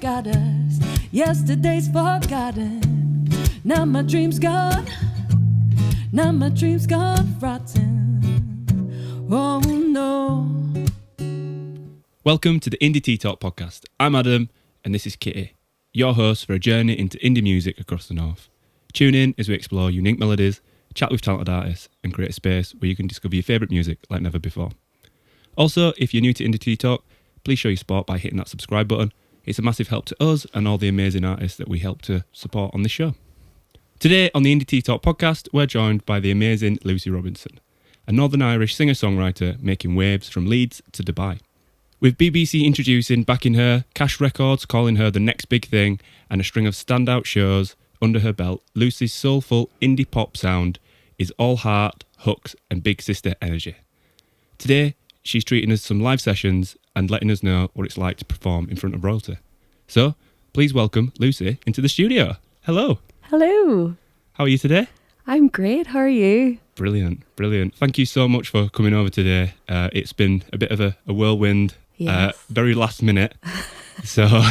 got us. Yesterday's forgotten. Now my dreams gone. Now my dreams gone rotten. Oh no. Welcome to the Indie Tea Talk podcast. I'm Adam and this is Kitty, your host for a journey into indie music across the north. Tune in as we explore unique melodies, chat with talented artists and create a space where you can discover your favourite music like never before. Also, if you're new to Indie Tea Talk, please show your support by hitting that subscribe button. It's a massive help to us and all the amazing artists that we help to support on this show. Today on the Indie Tea Talk podcast, we're joined by the amazing Lucy Robinson, a Northern Irish singer-songwriter making waves from Leeds to Dubai. With BBC introducing Backing Her, Cash Records calling her the next big thing, and a string of standout shows under her belt, Lucy's soulful indie pop sound is all heart, hooks and big sister energy. Today, she's treating us some live sessions and letting us know what it's like to perform in front of royalty. So, please welcome Lucy into the studio. Hello. Hello. How are you today? I'm great. How are you? Brilliant, brilliant. Thank you so much for coming over today. It's been a bit of a whirlwind, Yes. very last minute. So,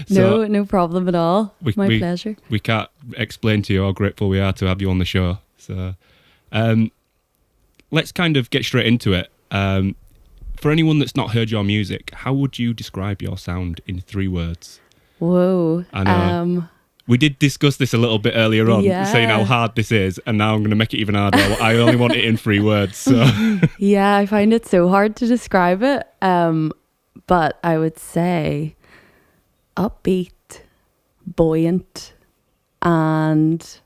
No problem at all. My pleasure. We can't explain to you how grateful we are to have you on the show. So, let's kind of get straight into it. For anyone that's not heard your music, how would you describe your sound in 3 words? Whoa. I know. We did discuss this a little bit earlier on, saying how hard this is, and now I'm going to make it even harder. I only want it in 3 words. So. Yeah, I find it so hard to describe it. But I would say upbeat, buoyant, and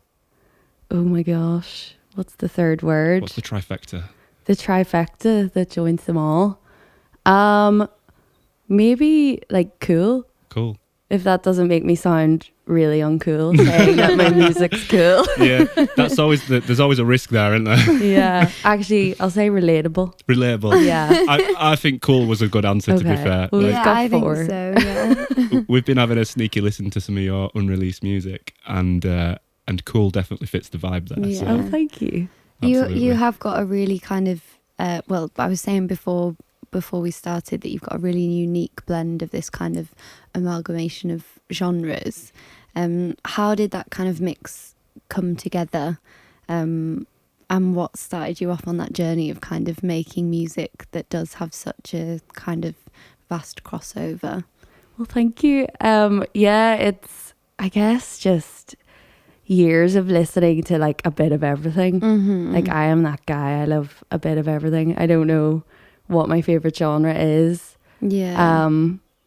oh my gosh, what's the third word? What's the trifecta? The trifecta that joins them all. Maybe like cool. Cool. If that doesn't make me sound really uncool, saying that my music's cool. Yeah, that's always there's always a risk there, isn't there? Yeah, actually, I'll say relatable. Relatable. Yeah. I think cool was a good answer, to be fair. Well, Like, we've got I 4. think so, yeah. we've been having a sneaky listen to some of your unreleased music, and cool definitely fits the vibe there. Yeah. So, Oh, thank you. absolutely. You have got a really kind of, well, I was saying before we started that you've got a really unique blend of this kind of amalgamation of genres. How did that kind of mix come together? And what started you off on that journey of kind of making music that does have such a kind of vast crossover? Well, thank you. Yeah, it's, I guess, just years of listening to like a bit of everything. Mm-hmm. Like I am that guy. I love a bit of everything. I don't know what my favorite genre is. Yeah.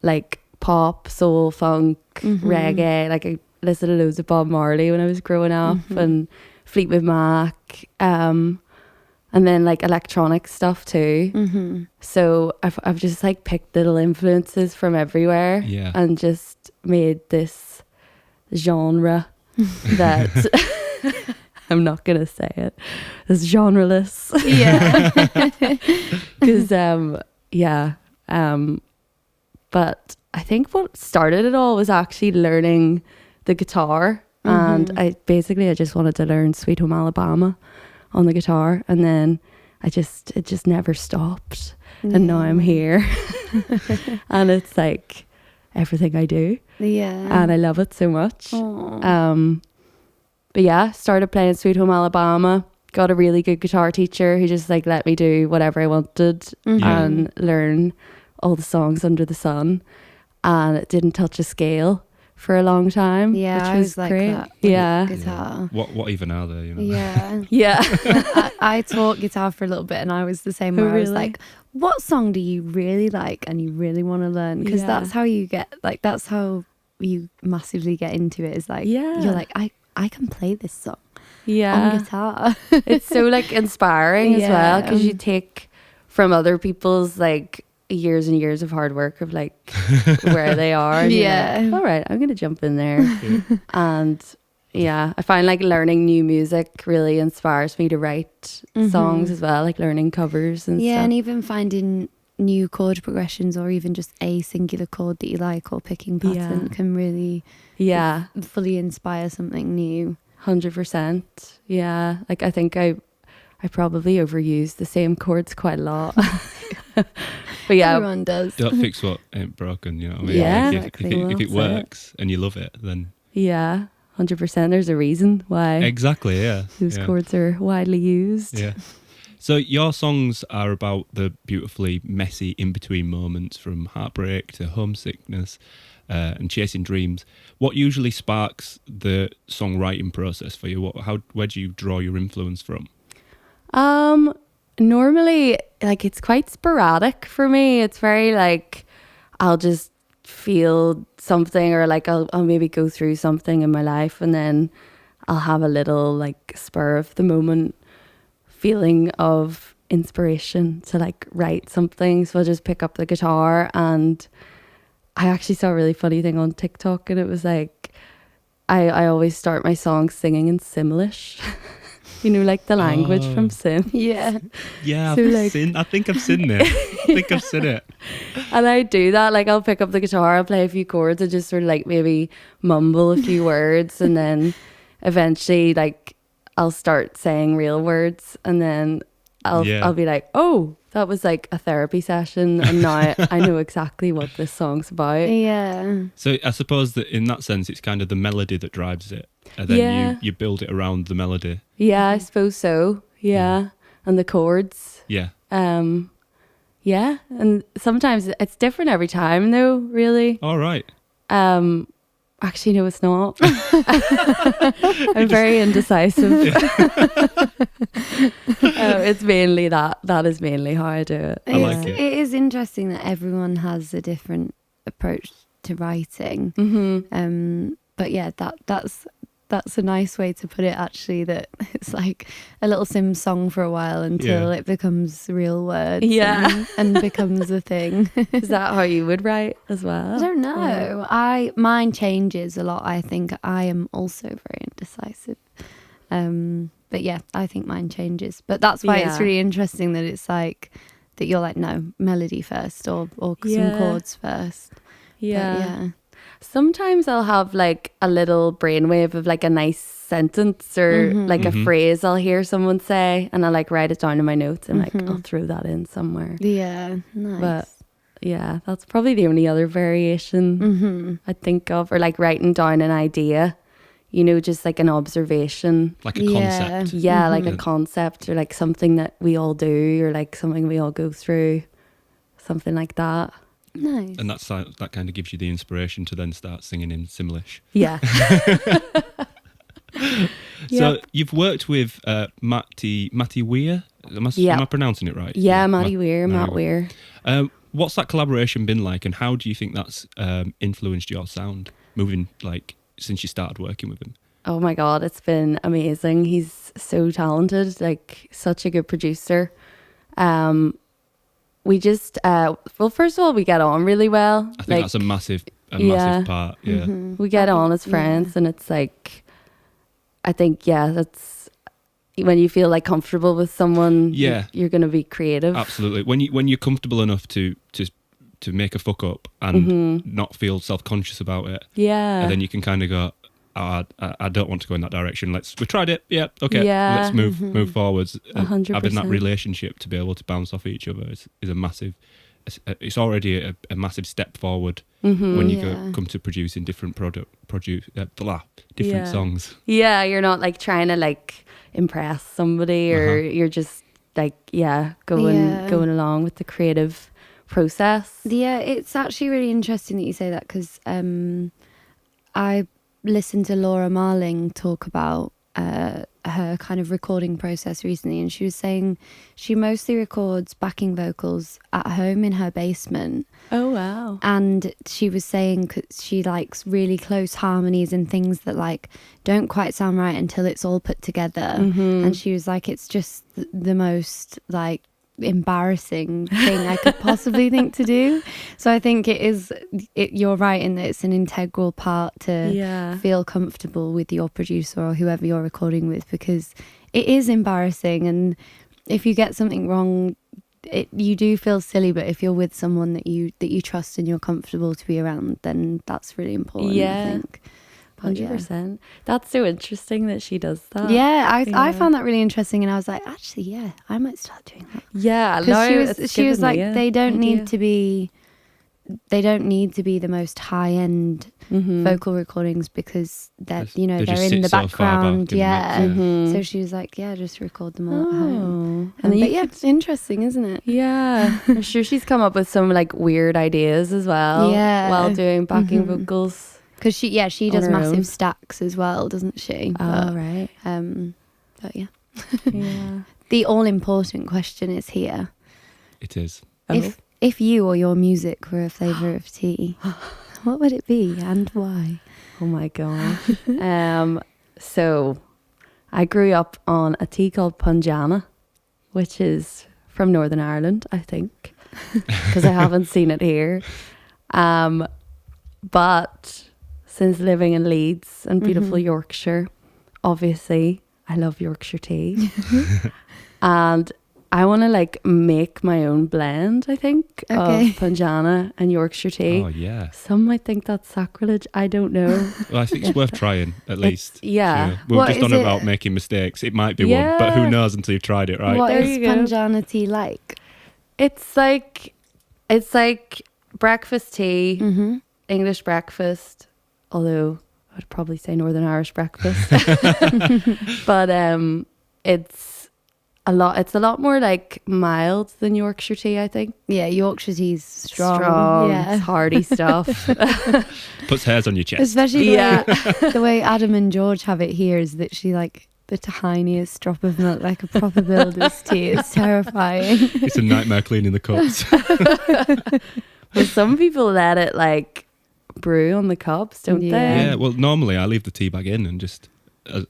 Like pop, soul, funk, reggae. Like I listened to loads of Bob Marley when I was growing up, and Fleetwood Mac, and then like electronic stuff too. So I've just like picked little influences from everywhere, Yeah. and just made this genre that I'm not gonna say it. It's genreless. Yeah. Because but I think what started it all was actually learning the guitar, and I just wanted to learn Sweet Home Alabama on the guitar, and then it just never stopped, and now I'm here. And it's like everything I do, and I love it so much. Aww. But yeah, started playing Sweet Home Alabama, got a really good guitar teacher who just like let me do whatever I wanted and learn all the songs under the sun, and it didn't touch a scale for a long time. Yeah, which I was was like great. that. Yeah. Guitar. What even are they? You know? Yeah. Yeah. I taught guitar for a little bit, and I was the same where I was Really? like, what song do you really like and you really want to learn? Because Yeah. that's how you get, like, that's how you massively get into it, is like, Yeah. you're like, I can play this song Yeah. on guitar. It's so like inspiring as well, because you take from other people's like years and years of hard work of like where they are. And you're like, all right, I'm gonna jump in there. And yeah, I find like learning new music really inspires me to write songs as well, like learning covers and Yeah, stuff. and even finding new chord progressions, or even just a singular chord that you like, or picking pattern can really fully inspire something new. 100%. Yeah, like I think I probably overuse the same chords quite a lot. But yeah, Everyone does. Don't fix what ain't broken, you know what I mean? Yeah, Like, exactly. if it Well, that's works and you love it, then... yeah, 100%. There's a reason why Exactly, yeah. those yeah. chords are widely used. Yeah. So your songs are about the beautifully messy in-between moments, from heartbreak to homesickness and chasing dreams. What usually sparks the songwriting process for you? Where do you draw your influence from? Normally, like, it's quite sporadic for me. It's very like, I'll just feel something, or like I'll maybe go through something in my life, and then I'll have a little like spur of the moment feeling of inspiration to like write something. So I'll just pick up the guitar, and I actually saw a really funny thing on TikTok, and it was like, I always start my songs singing in Simlish. You know, like the language from Sim. Yeah. Yeah, So, like- I think I've seen it. I think I've seen it. And I do that, like I'll pick up the guitar, I'll play a few chords, and just sort of like maybe mumble a few words, and then eventually like I'll start saying real words, and then I'll be like, oh, that was like a therapy session, and now I know exactly what this song's about. Yeah. So I suppose that in that sense, it's kind of the melody that drives it. And then Yeah. you build it around the melody. Yeah, I suppose so. Yeah. And the chords. Yeah. Yeah. And sometimes it's different every time though, really. All right. Actually, no, it's not. I'm very indecisive. It's mainly that. That is mainly how I do it. I like it. It is interesting that everyone has a different approach to writing. Mm-hmm. But yeah, that's a nice way to put it, actually, that it's like a little sim song for a while until it becomes real words. Yeah. and becomes a thing. Is that how you would write as well? I don't know. Mine changes a lot. I think I am also very indecisive. But yeah, I think mine changes. But that's why it's really interesting that it's like that you're like, no, melody first or some chords first. Yeah. But yeah. Sometimes I'll have like a little brainwave of like a nice sentence or like a phrase I'll hear someone say, and I'll like write it down in my notes, and like I'll throw that in somewhere. Yeah, nice. But yeah, that's probably the only other variation I think of, or like writing down an idea, you know, just like an observation. Like a concept. Yeah, like a concept, or like something that we all do, or like something we all go through, something like that. Nice. And that kind of gives you the inspiration to then start singing in Simlish. Yeah. So you've worked with Matty Weir. Am I pronouncing it right? Yeah, Matty Weir, Matt Weir. What's that collaboration been like, and how do you think that's influenced your sound moving, like, since you started working with him? Oh my God, it's been amazing. He's so talented, like such a good producer. We just, well, first of all, we get on really well. I think that's a massive part. Yeah. We get on as friends, and it's like, I think, that's when you feel like comfortable with someone, you're going to be creative. Absolutely. When you're comfortable enough to make a fuck up and not feel self-conscious about it. Yeah. And then you can kind of go, oh, I don't want to go in that direction. We tried it. Yeah. Okay. Yeah. Let's move forwards. 100%. Having that relationship to be able to bounce off each other is a massive. It's already a massive step forward when you come to producing different different songs. Yeah, you're not like trying to like impress somebody, or you're just like going along with the creative process. Yeah, it's actually really interesting that you say that, because I listened to Laura Marling talk about her kind of recording process recently, and she was saying she mostly records backing vocals at home in her basement. Oh wow. And she was saying she likes really close harmonies and things that like don't quite sound right until it's all put together. And she was like, it's just the most like embarrassing thing I could possibly think to do. So I think you're right in that it's an integral part to feel comfortable with your producer or whoever you're recording with, because it is embarrassing, and if you get something wrong, you do feel silly. But if you're with someone that you trust and you're comfortable to be around, then that's really important. I think. 100%. That's so interesting that she does that. Yeah, I Yeah. found that really interesting, and I was like, actually, yeah, I might start doing that. Yeah, Because now she was like, they don't idea. need to be the most high end Mhm. vocal recordings, because that They they're just in sit the so far background. back in the Yeah. mix, Mhm. So she was like, yeah, just record them all at home. Oh. But you yeah, could- it's interesting, isn't it? yeah, I'm sure she's come up with some like weird ideas as well. Yeah. While doing backing Mhm. vocals. Because she On does her massive own. stacks as well, doesn't she? Oh, right. But yeah, Yeah. the all important question is here: It is. Oh. if you or your music were a flavour of tea, what would it be and why? Oh my god. So I grew up on a tea called Punjana, which is from Northern Ireland, I think, because I haven't seen it here. But since living in Leeds and beautiful Mhm. Yorkshire, obviously I love Yorkshire tea. And I want to like make my own blend, I think, Okay. of Punjana and Yorkshire tea. Oh yeah. Some might think that's sacrilege. I don't know. Well, I think it's worth trying at least. yeah. So we were What just is on it? about making mistakes. It might be one, but who Yeah. knows until you've tried it, right? What There is you go. Punjana tea like? It's like breakfast tea, Mm-hmm. English breakfast, although I'd probably say Northern Irish breakfast. But it's a lot more like mild than Yorkshire tea, I think. Yeah, Yorkshire tea's strong. It's Yeah. hearty stuff. Puts hairs on your chest. Especially Yeah. the way Adam and George have it here is literally like the tiniest drop of milk, like a proper builder's tea. It's terrifying. It's a nightmare cleaning the cups. But some people let it like brew on the cups, don't Yeah. they? Yeah, well, normally I leave the tea bag in and just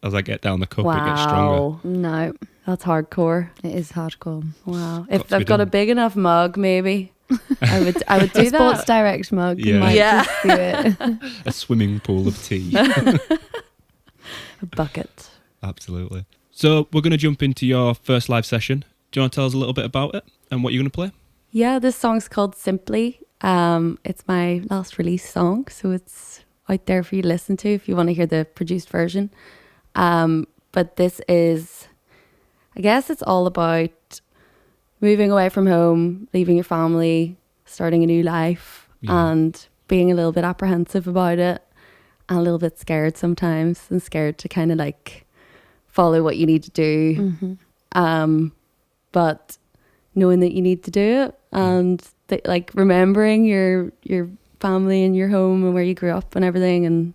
as I get down the cup, it gets stronger. Wow, No, that's hardcore. it is hardcore. Wow. Got to If be I've got a done. big enough mug, maybe I would do A Sports that. Direct mug Yeah. might Yeah. just do it. A swimming pool of tea. A bucket. Absolutely. So we're going to jump into your first live session. Do you want to tell us a little bit about it and what you're going to play? Yeah, this song's called Simply. It's my last release song, so it's out there for you to listen to if you want to hear the produced version. But this is, I guess it's all about moving away from home, leaving your family, starting a new life, Yeah. and being a little bit apprehensive about it and a little bit scared sometimes, and scared to kind of like follow what you need to do. Mhm. But knowing that you need to do it, and like remembering your family and your home and where you grew up and everything, and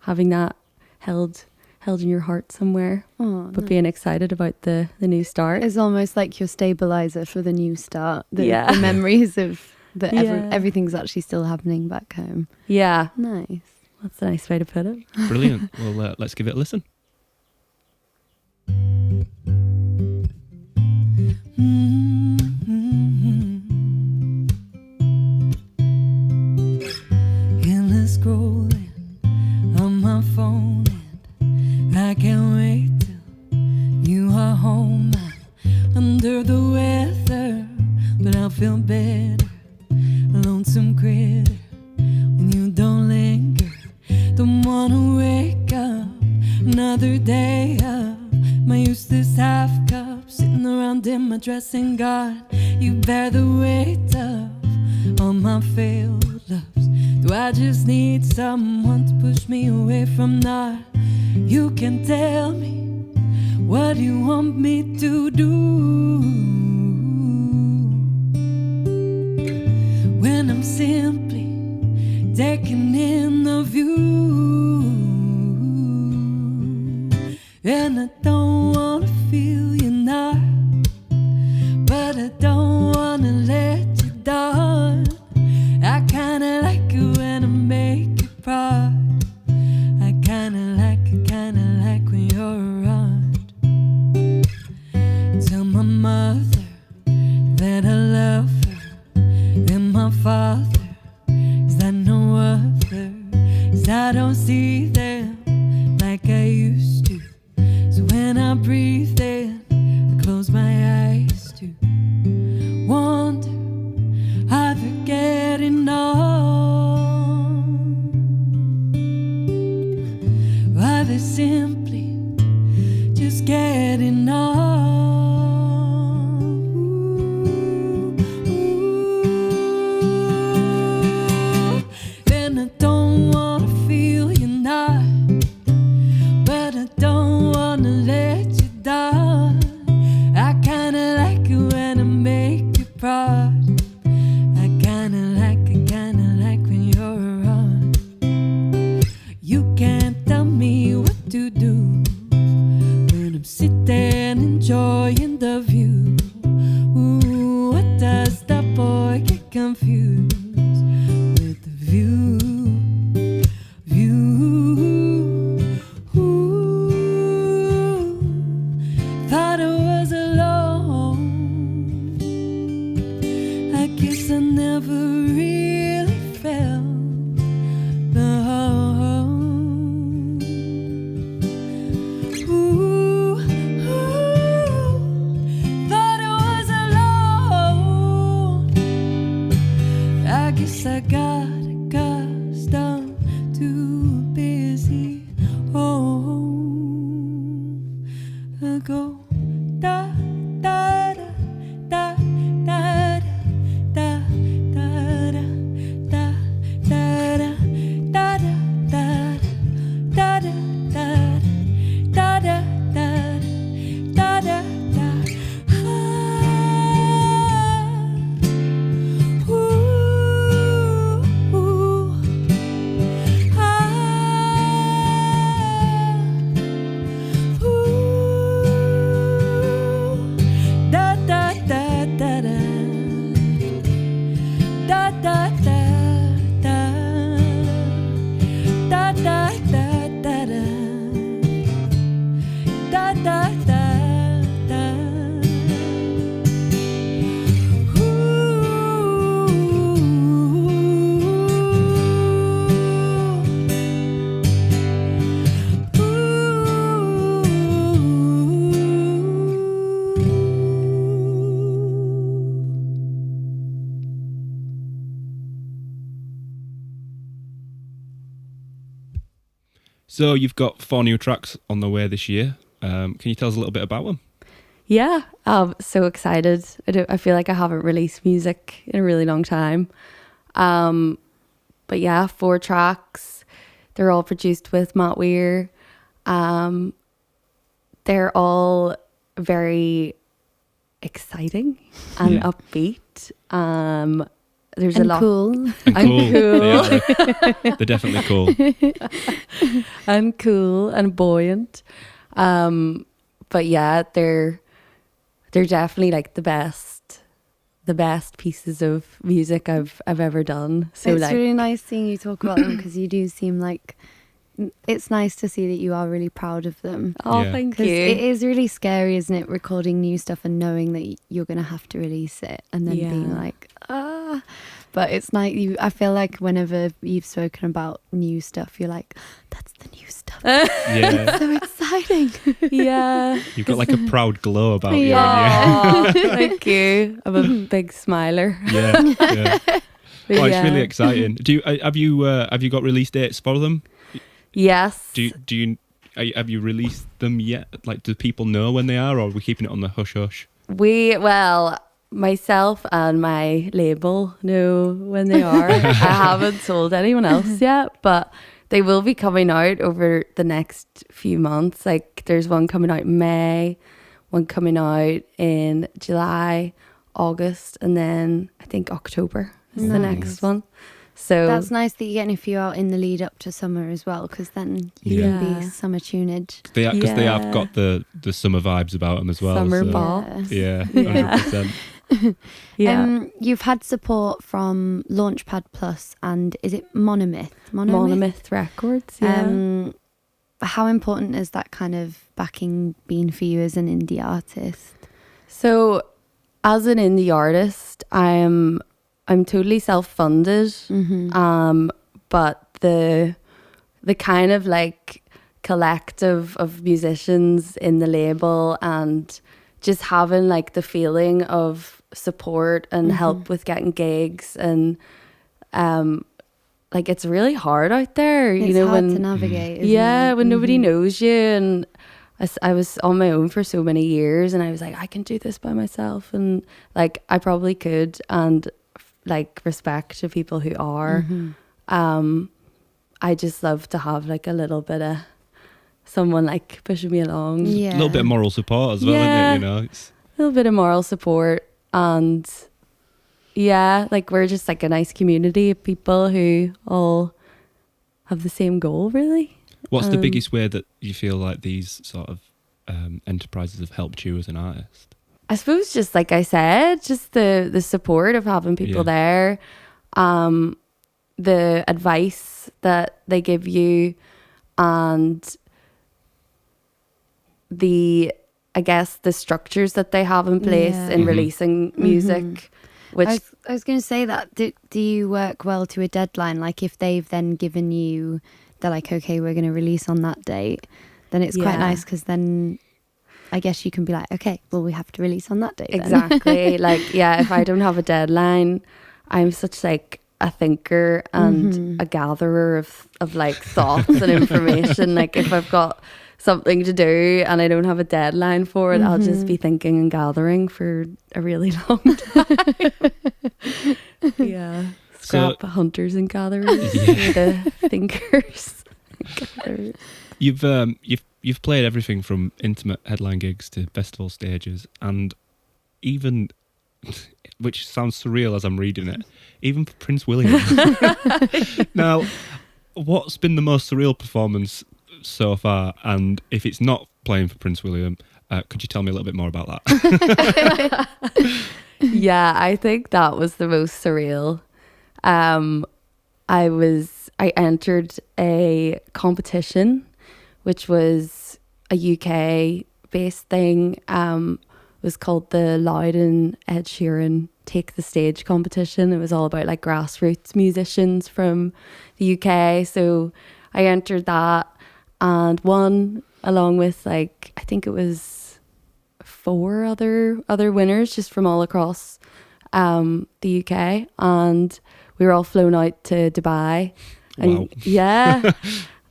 having that held in your heart somewhere, Oh, but no. being excited about the new start. It's almost like your stabilizer for the new start. The Yeah. memories of that Yeah. everything's actually still happening back home. Yeah, Nice. that's a nice way to put it. Brilliant. Well, let's give it a listen. Endless scrolling on my phone, and I can't wait till you are home. I'm under the weather, but I'll feel better. Lonesome critter, when you don't linger. Don't wanna wake up another day of my useless half cup, sitting around in my dressing gown. You bear the weight of all my failed loves. Do I just need someone to push me away from that? You can tell me what you want me to do when I'm simply taking in the view. And I don't wanna feel you now, but I don't wanna let you down. I kinda like it when I make you proud. I kinda like when you're around. Tell my mother that I love her, and my father, 'cause I know other, 'cause I don't see them like I used to. So when I breathe in, I close my eyes to wonder how they're getting on. rather simply just getting on. Then I don't wanna feel you not, but I don't wanna let you down. I kinda like it when I make you proud. I kinda like when you're around. You can't tell me what to do when I'm sitting enjoying the view. Ooh, what does that boy get confused with the view? Thought I was alone. I guess I never really felt the home. Thought I was alone. I guess I got accustomed to busy home. I go da da da da da da da da da da da da da da da da da So you've got 4 new tracks on the way this year. Can you tell us a little bit about them? Yeah, I'm so excited. I feel like I haven't released music in a really long time. But yeah, 4 tracks. They're all produced with Matty Weir. They're all very exciting and upbeat. There's a lot. Cool. And cool. cool. They are. They're definitely cool. And cool and buoyant. But yeah, they're definitely like the best pieces of music I've ever done. So it's like, really nice seeing you talk about them because you do seem like it's nice to see that you are really proud of them. oh, Yeah. thank 'Cause you. it is really scary, isn't it, recording new stuff and knowing that you're going to have to release it and then being Yeah. like, But it's like I feel like whenever you've spoken about new stuff, you're like, that's the new stuff. Yeah. So exciting. Yeah. You've got like a proud glow about you. Yeah. Thank you. I'm a big smiler. Yeah. Yeah. But Oh, it's yeah. really exciting. Have you got release dates for them? Yes. Have you released them yet? Like, do people know when they are, or are we keeping it on the hush hush? Myself and my label know when they are. I haven't told anyone else yet, but they will be coming out over the next few months. Like, there's one coming out in May, one coming out in July, August, and then I think October is the Nice. next one. So That's nice that you're getting a few out in the lead up to summer as well, because then you can Yeah. be summer tuned. Because they have Yeah. got the summer vibes about them as well. Summer so- ball. Yeah, Yeah. 100%. yeah. You've had support from Launchpad Plus and is it Monomyth? Monomyth Records. Yeah. How important has that kind of backing been for you as an indie artist? So, as an indie artist, I'm totally self-funded. But the kind of like collective of musicians in the label and just having like the feeling of support and help with getting gigs and like it's really hard out there, It's you know, hard when to navigate, isn't yeah, it? when nobody knows you. And I was on my own for so many years, and I was like, I can do this by myself, and like I probably could, and like respect to people who are. I just love to have like a little bit of someone like pushing me along. Yeah. A little bit of moral support as well, Yeah. isn't it? You know, it's A little bit of moral support, and yeah, like we're just like a nice community of people who all have the same goal, really. what's the biggest way that you feel like these sort of enterprises have helped you as an artist? I suppose just like I said, just the support of having people there, the advice that they give you, and I guess the structures that they have in place in releasing music, which I was going to say that. Do you work well to a deadline? Like if they've then given you, they're like, okay, we're going to release on that date, then it's quite nice because then I guess you can be like, okay, well, we have to release on that date. Then. exactly. Like, yeah, if I don't have a deadline, I'm such like a thinker and a gatherer of like thoughts and information. Like if I've got something to do and I don't have a deadline for it, I'll just be thinking and gathering for a really long time. Yeah. Scrap hunters and gatherers. Yeah. The thinkers. Gatherers. You've played everything from intimate headline gigs to festival stages, and even, which sounds surreal as I'm reading it, even for Prince William. Now, what's been the most surreal performance so far? And if it's not playing for Prince William, could you tell me a little bit more about that? Yeah, I think that was the most surreal. I entered a competition, which was a UK based thing. It was called the Loudon Ed Sheeran Take the Stage competition. It was all about like grassroots musicians from the UK. So I entered that and won, along with like, I think it was 4 other winners just from all across the UK, and we were all flown out to Dubai. And Wow. yeah.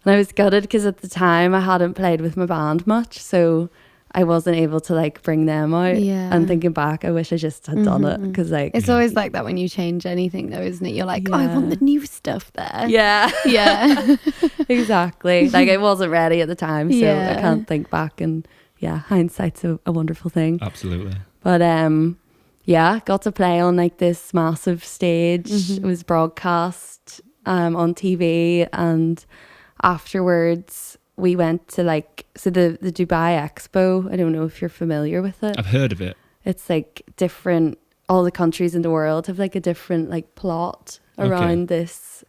And I was gutted because at the time I hadn't played with my band much, so I wasn't able to like bring them out. Yeah. And thinking back, I wish I just had done it, because like It's always like that when you change anything, though, isn't it? You're like, oh, I want the new stuff there. yeah, Yeah. exactly. Like I wasn't ready at the time, so Yeah. I can't think back. And yeah, hindsight's a wonderful thing. Absolutely. But yeah, got to play on like this massive stage. It was broadcast on TV, and afterwards we went to like, so the Dubai Expo. I don't know if you're familiar with it. I've heard of it. It's like different, all the countries in the world have like a different like plot around this,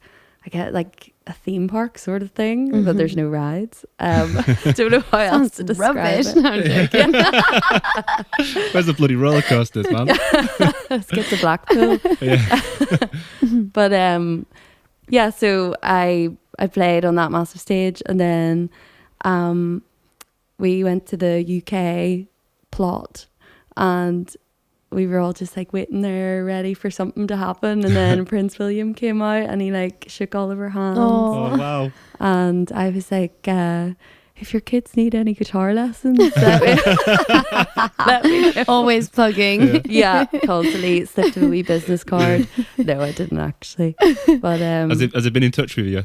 I get like a theme park sort of thing, but there's no rides. Don't know how else to describe Rubbish. it. No, I'm joking. Where's the bloody roller coasters, man? Let's get to Blackpool. Yeah. But yeah, so I played on that massive stage, and then we went to the UK plot, and we were all just like waiting there ready for something to happen, and then Prince William came out and he like shook all of our hands. Oh, wow. And I was like, if your kids need any guitar lessons, let me know. Always plugging. Yeah, constantly slipped a wee business card. No, I didn't actually. But Has it been in touch with you?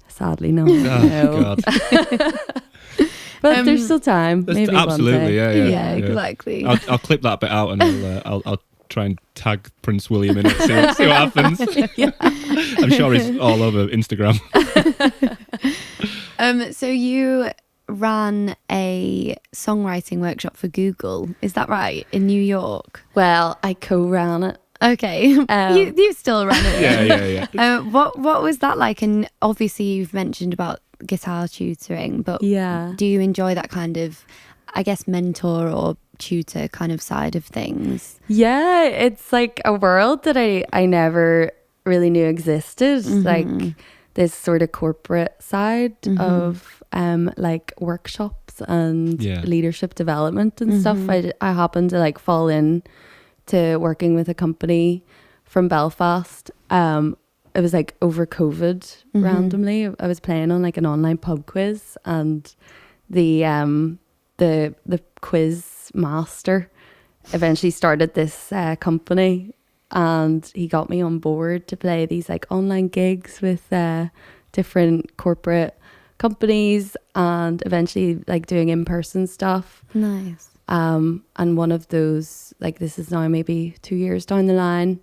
sadly, no. Oh, no. God. But there's still time. That's Maybe absolutely, one day. yeah. Exactly. I'll clip that bit out, and I'll try and tag Prince William in it. See what happens. I'm sure he's all over Instagram. So you ran a songwriting workshop for Google, is that right, in New York? Well, I co-ran it. Okay. You still ran it. Yeah. What was that like? And obviously you've mentioned about guitar tutoring, but Yeah. do you enjoy that kind of, I guess, mentor or tutor kind of side of things? Yeah, it's like a world that I never really knew existed. Like this sort of corporate side of like workshops and leadership development and stuff. I happened to like fall in to working with a company from Belfast it was like over COVID Mhm. randomly. I was playing on like an online pub quiz, and the quiz master eventually started this company, and he got me on board to play these like online gigs with different corporate companies, and eventually like doing in-person stuff. Nice. And one of those, like, this is now maybe 2 years down the line,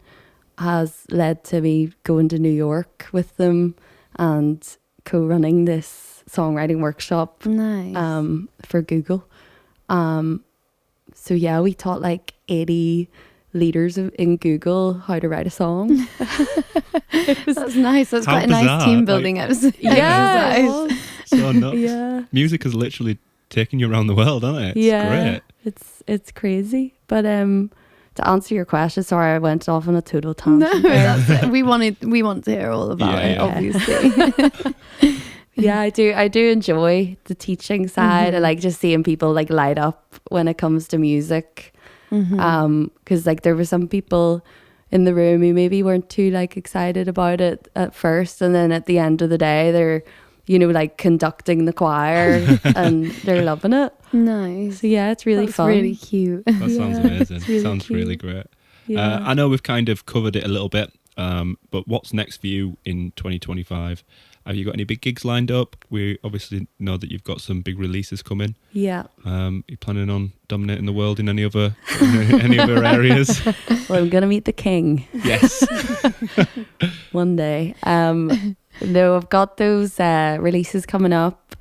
has led to me going to New York with them and co-running this songwriting workshop Nice. for Google. So yeah, we taught like 80 leaders in Google how to write a song. That's nice. That's How quite a nice bizarre. team building exercise. Yeah, it was. So nuts. Yeah. Music has literally taken you around the world, hasn't it? It's Yeah, great. it's crazy. But to answer your question, sorry, I went off on a total tangent. No, that's it. We want to hear all about Yeah, it, yeah. obviously. Yeah, I do enjoy the teaching side. I like just seeing people like light up when it comes to music. Because like there were some people in the room who maybe weren't too like excited about it at first, and then at the end of the day they're, you know, like conducting the choir and they're loving it. Nice. So yeah, it's really That's fun. really cute. That sounds Yeah, amazing. it's really Sounds really cute. great. Yeah. I know we've kind of covered it a little bit, but what's next for you in 2025? Have you got any big gigs lined up? We obviously know that you've got some big releases coming. Yeah. You planning on dominating the world in any other areas? Well, I'm gonna meet the king Yes. one day. No, I've got those releases coming up.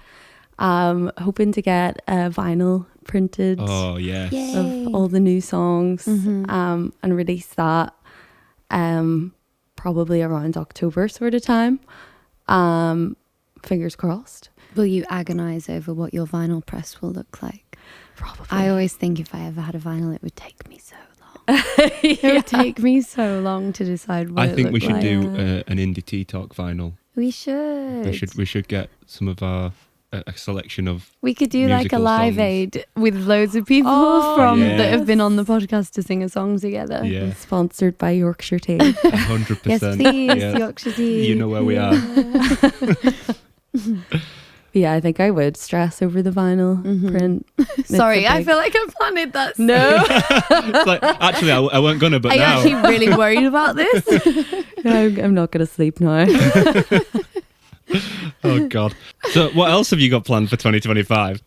Hoping to get a vinyl printed Oh yeah. Yay. of all the new songs, Mhm. and release that probably around October sort of time. Fingers crossed. Will you agonize over what your vinyl press will look like? Probably. I always think if I ever had a vinyl, it would take me so long. It would take me so long to decide what I it think we looked should like. do an indie tea talk vinyl. We should. We should get some of our a selection of We could do like a musical live songs. aid with loads of people Oh, from yes. that have been on the podcast to sing a song together. Yeah. Sponsored by Yorkshire Tea. 100%. Yes, please, Yeah. Yorkshire Tea. You know where we are. Yeah, I think I would stress over the vinyl print. It's Sorry, a I big- feel like I planted that. No, It's like, actually, I weren't gonna, but Are you now. actually really worried about this? I'm not going to sleep now. Oh God. So, what else have you got planned for 2025?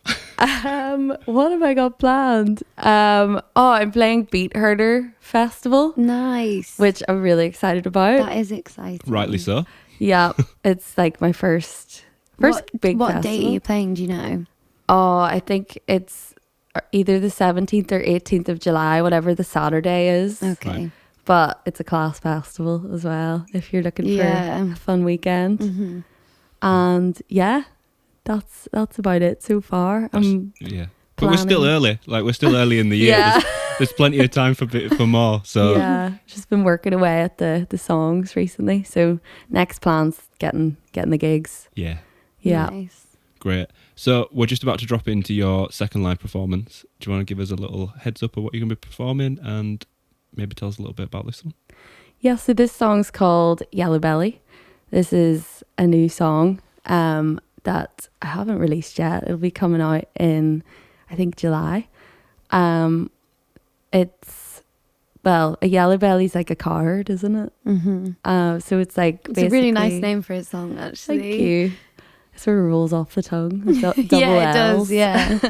What have I got planned? I'm playing Beat Herder Festival, Nice. which I'm really excited about. That is exciting. Rightly so. Yeah, it's like my first big What festival. date are you playing? Do you know? Oh, I think it's either the 17th or 18th of July, whatever the Saturday is. Okay. Right. But it's a class festival as well, if you're looking Yeah. for a fun weekend. Mm-hmm. And yeah, that's about it so far. Yeah. But we're still planning. early. Like, we're still early in the year. Yeah. There's plenty of time for more. So, Yeah, just been working away at the songs recently. So next plan's getting the gigs. yeah. Yeah. Nice. Great. So, we're just about to drop into your second live performance. Do you want to give us a little heads up of what you're going to be performing and maybe tell us a little bit about this one? Yeah, so this song's called Yellow Belly. This is a new song that I haven't released yet. It'll be coming out in, I think, July. It's, well, a yellow belly's like a card, isn't it? Mm-hmm. So it's like It's a really nice basically- name for a song, actually. Thank you. It sort of rolls off the tongue. Double Yeah, it L's. does. Yeah.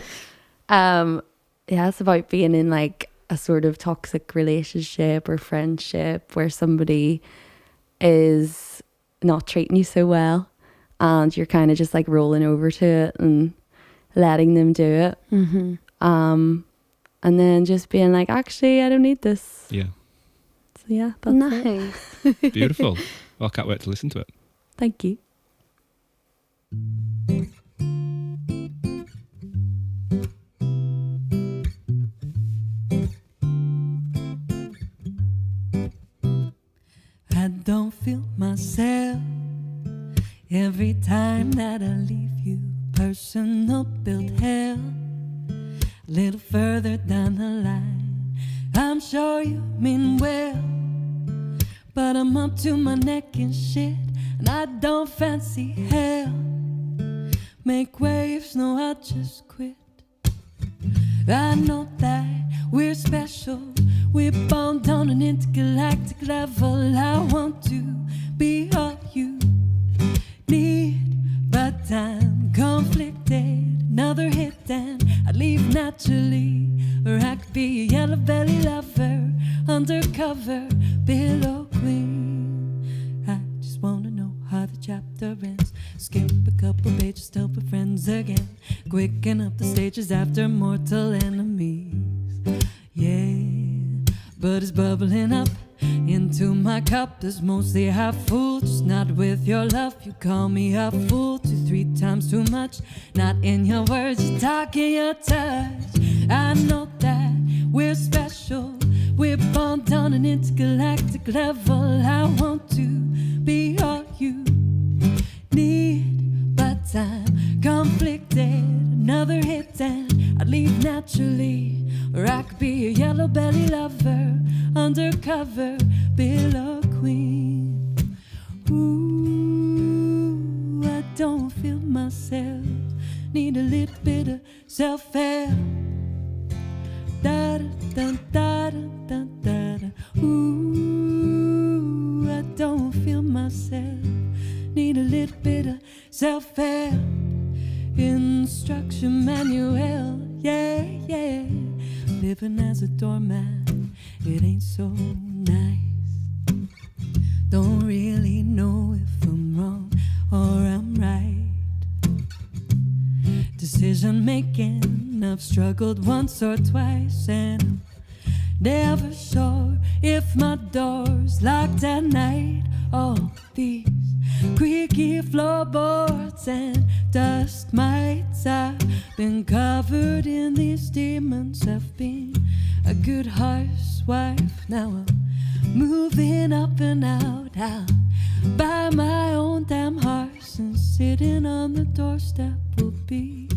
Yeah, it's about being in like a sort of toxic relationship or friendship where somebody is not treating you so well, and you're kind of just like rolling over to it and letting them do it. Mm-hmm. And then just being like, actually, I don't need this. Yeah. So yeah, that's it. Nice. Beautiful. Well, I can't wait to listen to it. Thank you. I don't feel myself every time that I leave you. Personal built hell, a little further down the line. I'm sure you mean well, but I'm up to my neck in shit, and I don't fancy hell. Make waves, no, I just quit. I know that we're special. We're bound on an intergalactic level. I want to be all you need, but I'm conflicted. Another hit and I'd leave naturally, or I could be a yellow belly lover, undercover billow queen. I just wanna know how the chapter ends. Skip a couple pages till we're friends again. Quicken up the stages after mortal enemies. Yeah, but it's bubbling up into my cup. There's mostly half full, just not with your love. You call me a fool 2-3 times too much. Not in your words, you talk in your touch. I know that we're special. We're bound on an intergalactic level. I want to be all you need, but I'm conflicted. Another hit and I'd leave naturally, or I could be a yellow belly lover, undercover billow queen. Ooh, I don't feel myself. Need a little bit of self-help. Da da da da da da da. Ooh, I don't feel myself. Need a little bit of self-help. Instruction manual, yeah, yeah. Living as a doormat, it ain't so nice. Don't really know if I'm wrong or I'm right. Decision making, I've struggled once or twice, and I'm never sure if my door's locked at night. All these creaky floorboards and dust mites, I've been covered in these demons. I've been a good housewife, now I'm moving up and out. I'll buy my own damn house, and sitting on the doorstep will be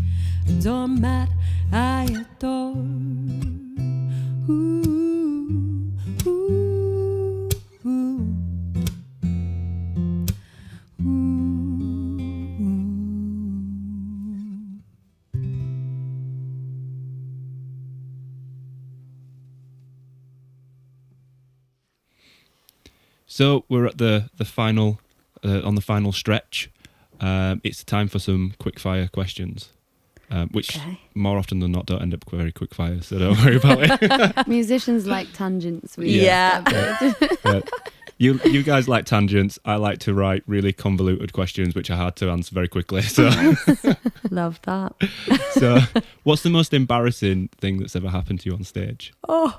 a doormat I adore. Ooh, ooh, ooh. So we're at the final on the final stretch. It's time for some quickfire questions, which more often than not don't end up very quickfire, so don't worry about it. Musicians like tangents. Yeah. You guys like tangents. I like to write really convoluted questions which are hard to answer very quickly. So Love that. So what's the most embarrassing thing that's ever happened to you on stage? Oh,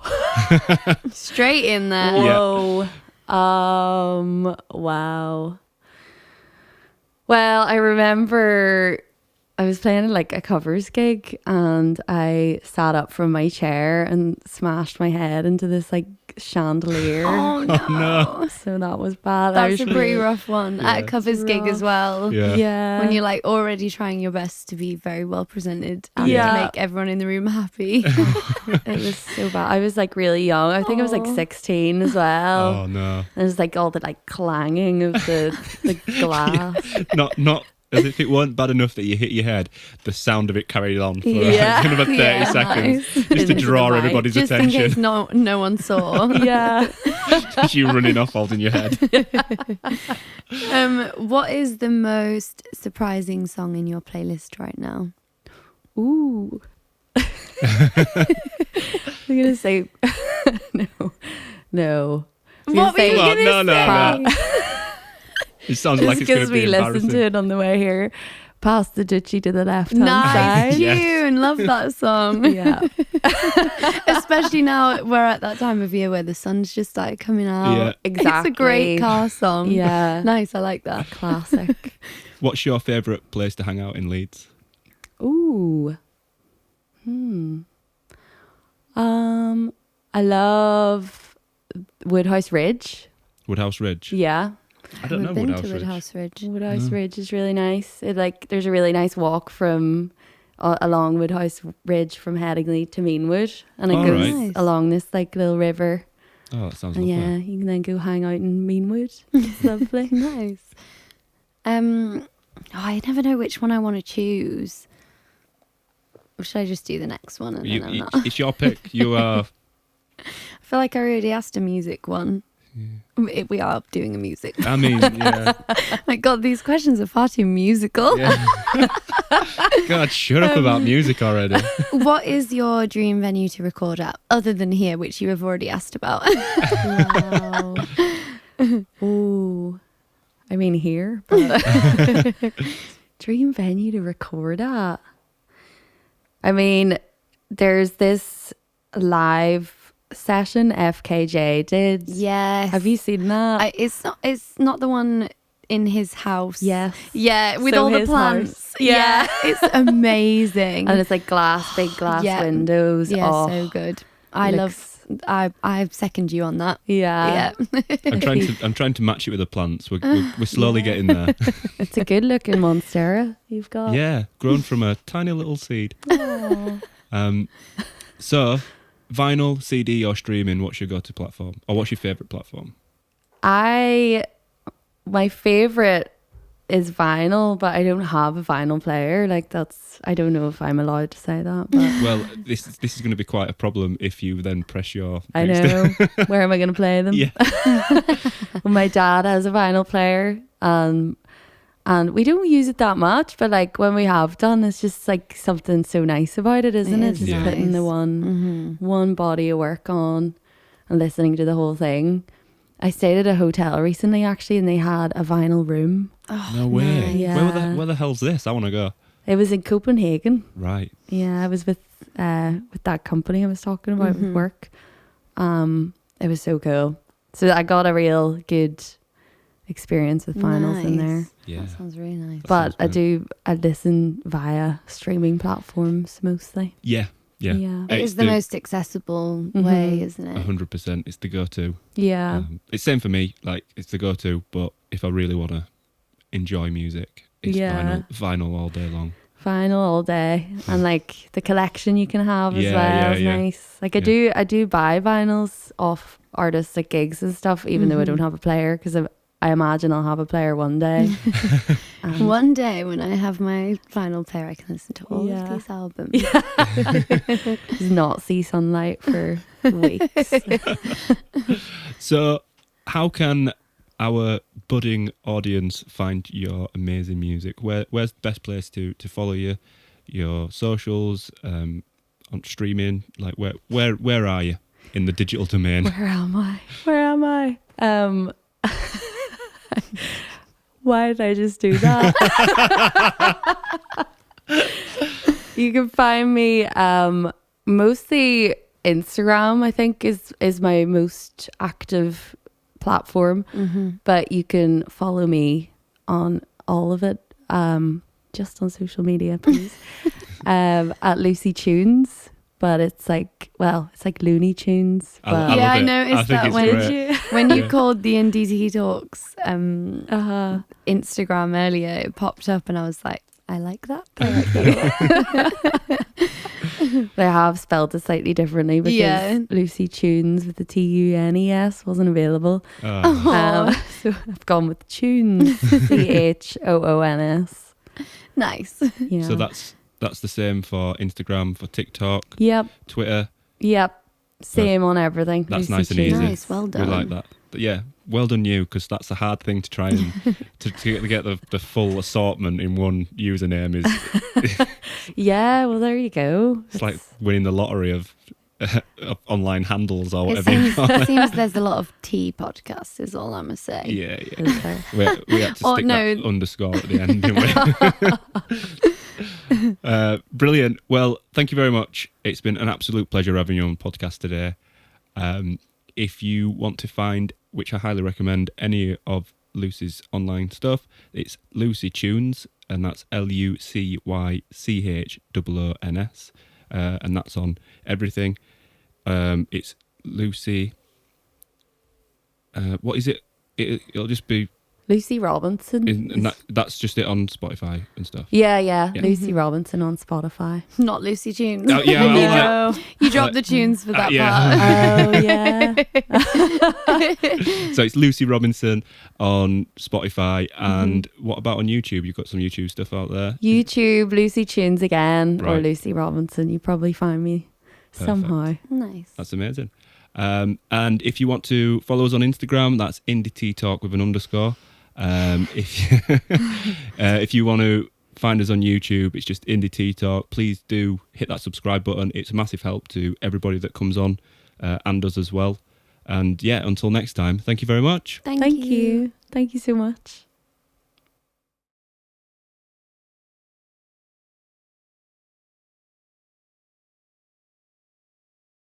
Straight in there. whoa. Wow. Well, I remember I was playing like a covers gig, and I sat up from my chair and smashed my head into this like chandelier. Oh no. So that was bad. That's a pretty rough one. Yeah. At a covers gig as well. Yeah. When you're like already trying your best to be very well presented and Yeah. to make everyone in the room happy. It was so bad. I was like really young. I think I was like 16 as well. Oh no. And it was like all the like clanging of the glass. Not as if it weren't bad enough that you hit your head, the sound of it carried on for Yeah. another 30 seconds, just to Into draw the mic. everybody's Just in attention. case no one saw. Yeah. Just you running off holding your head. What is the most surprising song in your playlist right now? Ooh. I'm gonna say no. What were you Well, gonna no. say? It sounds like it's going because to be we listened embarrassing. to it on the way here. Pass the Dutchie to the left hand Nice side. Yes. tune. Love that song. Yeah. Especially now we're at that time of year where the sun's just started coming out. Yeah. Exactly. It's a great car song. Yeah. Nice, I like that. Classic. What's your favourite place to hang out in Leeds? Ooh. I love Woodhouse Ridge. Woodhouse Ridge? Yeah. I don't know I've been Woodhouse to Ridge. Woodhouse Ridge. Woodhouse Ridge is really nice. It like there's a really nice walk from along Woodhouse Ridge from Headingley to Meanwood, and it Oh, goes right. Nice. along this like little river, Oh, that sounds And lovely. yeah, you can then go hang out in Meanwood. It's lovely. Nice. I never know which one I want to choose. Or should I just do the next one? And then I'm not? It's your pick. You are. I feel like I already asked a music one. We are doing a music. I mean, yeah. My God, these questions are far too musical. Yeah. God, shut up about music already. What is your dream venue to record at, other than here, which you have already asked about? Wow. Ooh. I mean, here. But dream venue to record at. I mean, there's this live session FKJ did. Yes. Have you seen that? It's not the one in his house. Yes. Yeah, with So all the his plants. house. Yeah, it's amazing. And it's like big glass Yeah. windows. Yeah, Oh, so good. I second you on that. yeah. Yeah. I'm trying to match it with the plants. We're slowly getting there. It's a good looking monstera you've got. Yeah, grown from a tiny little seed. Aw. So, vinyl, CD, or streaming, what's your go-to platform? Or what's your favourite platform? My favorite is vinyl, but I don't have a vinyl player. Like I don't know if I'm allowed to say that, but Well, this is going to be quite a problem if you then press your... I know. Where am I going to play them? Yeah. Well, my dad has a vinyl player, and we don't use it that much, but like when we have done, it's just like something so nice about it, isn't it? is Just Yeah. putting the Mm-hmm. one body of work on and listening to the whole thing. I stayed at a hotel recently, actually, and they had a vinyl room. Oh, No way. nice. Yeah. Where the hell's this? I want to go. It was in Copenhagen. Right. Yeah, I was with that company I was talking about with work. It was so cool. So I got a real good experience with vinyls in there. Nice. Yeah. That sounds really nice. But sounds I listen via streaming platforms mostly. Yeah. Yeah. Yeah. It It's is the most accessible way, isn't it? 100%. It's the go-to. Yeah. It's same for me. Like, it's the go-to, but if I really want to enjoy music, it's Yeah. vinyl all day long. Vinyl all day. And like the collection you can have as Yeah, well is yeah. nice. Like I do buy vinyls off artists at gigs and stuff, even though I don't have a player, because I imagine I'll have a player one day. One day when I have my vinyl player, I can listen to all Yeah. of these albums. Just not see sunlight for weeks. So, how can our budding audience find your amazing music? Where's the best place to follow you? Your socials, on streaming? Like, where are you in the digital domain? Where am I? Why did I just do that? You can find me mostly Instagram, I think is my most active platform. But you can follow me on all of it, just on social media, please. At Lucy Tunes. But it's like Looney Tunes. I But love Yeah, I it. noticed I think that it's when great. when you called the NDT Talks uh-huh. Instagram earlier, it popped up and I was like, I like that. I like that. They have spelled it slightly differently because Yeah. Lucy Tunes with the TUNES wasn't available. So I've gone with Tunes, CHOONS. Nice. Yeah. So that's the same for Instagram, for TikTok, Yep. Twitter. Same on everything. That's Lucy nice and Tunes. easy. Nice, well done. We like that. But yeah, well done you, because that's a hard thing to try and to get the full assortment in one username is Yeah, well there you go. it's like winning the lottery of online handles or It whatever. you seems, call it. seems there's a lot of tea podcasts, is all I'm going to say. Yeah. Is there? We had to Oh, stick no. that underscore at the end, didn't we? Brilliant. Well, thank you very much. It's been an absolute pleasure having you on podcast today. If you want to find, which I highly recommend, any of Lucy's online stuff, it's Lucy Tunes, and that's LucyChyOONS, and that's on everything. It's Lucy. What is it? It'll just be Lucy Robinson. And that's just it on Spotify and stuff. Yeah. Yeah. Lucy Robinson on Spotify. Not Lucy Tunes. Oh, yeah, No. well, You dropped the tunes for that yeah. Oh yeah. So it's Lucy Robinson on Spotify. And what about on YouTube? You've got some YouTube stuff out there. YouTube, Lucy Tunes again, or Right. Lucy Robinson. You probably find me somehow. part. Nice. That's amazing. And if you want to follow us on Instagram, that's Indie Tea Talk with an underscore. If you want to find us on YouTube, it's just Indie Tea Talk. Please do hit that subscribe button. It's a massive help to everybody that comes on and us as well. And yeah, until next time, thank you very much. Thank Thank you. Thank you so much.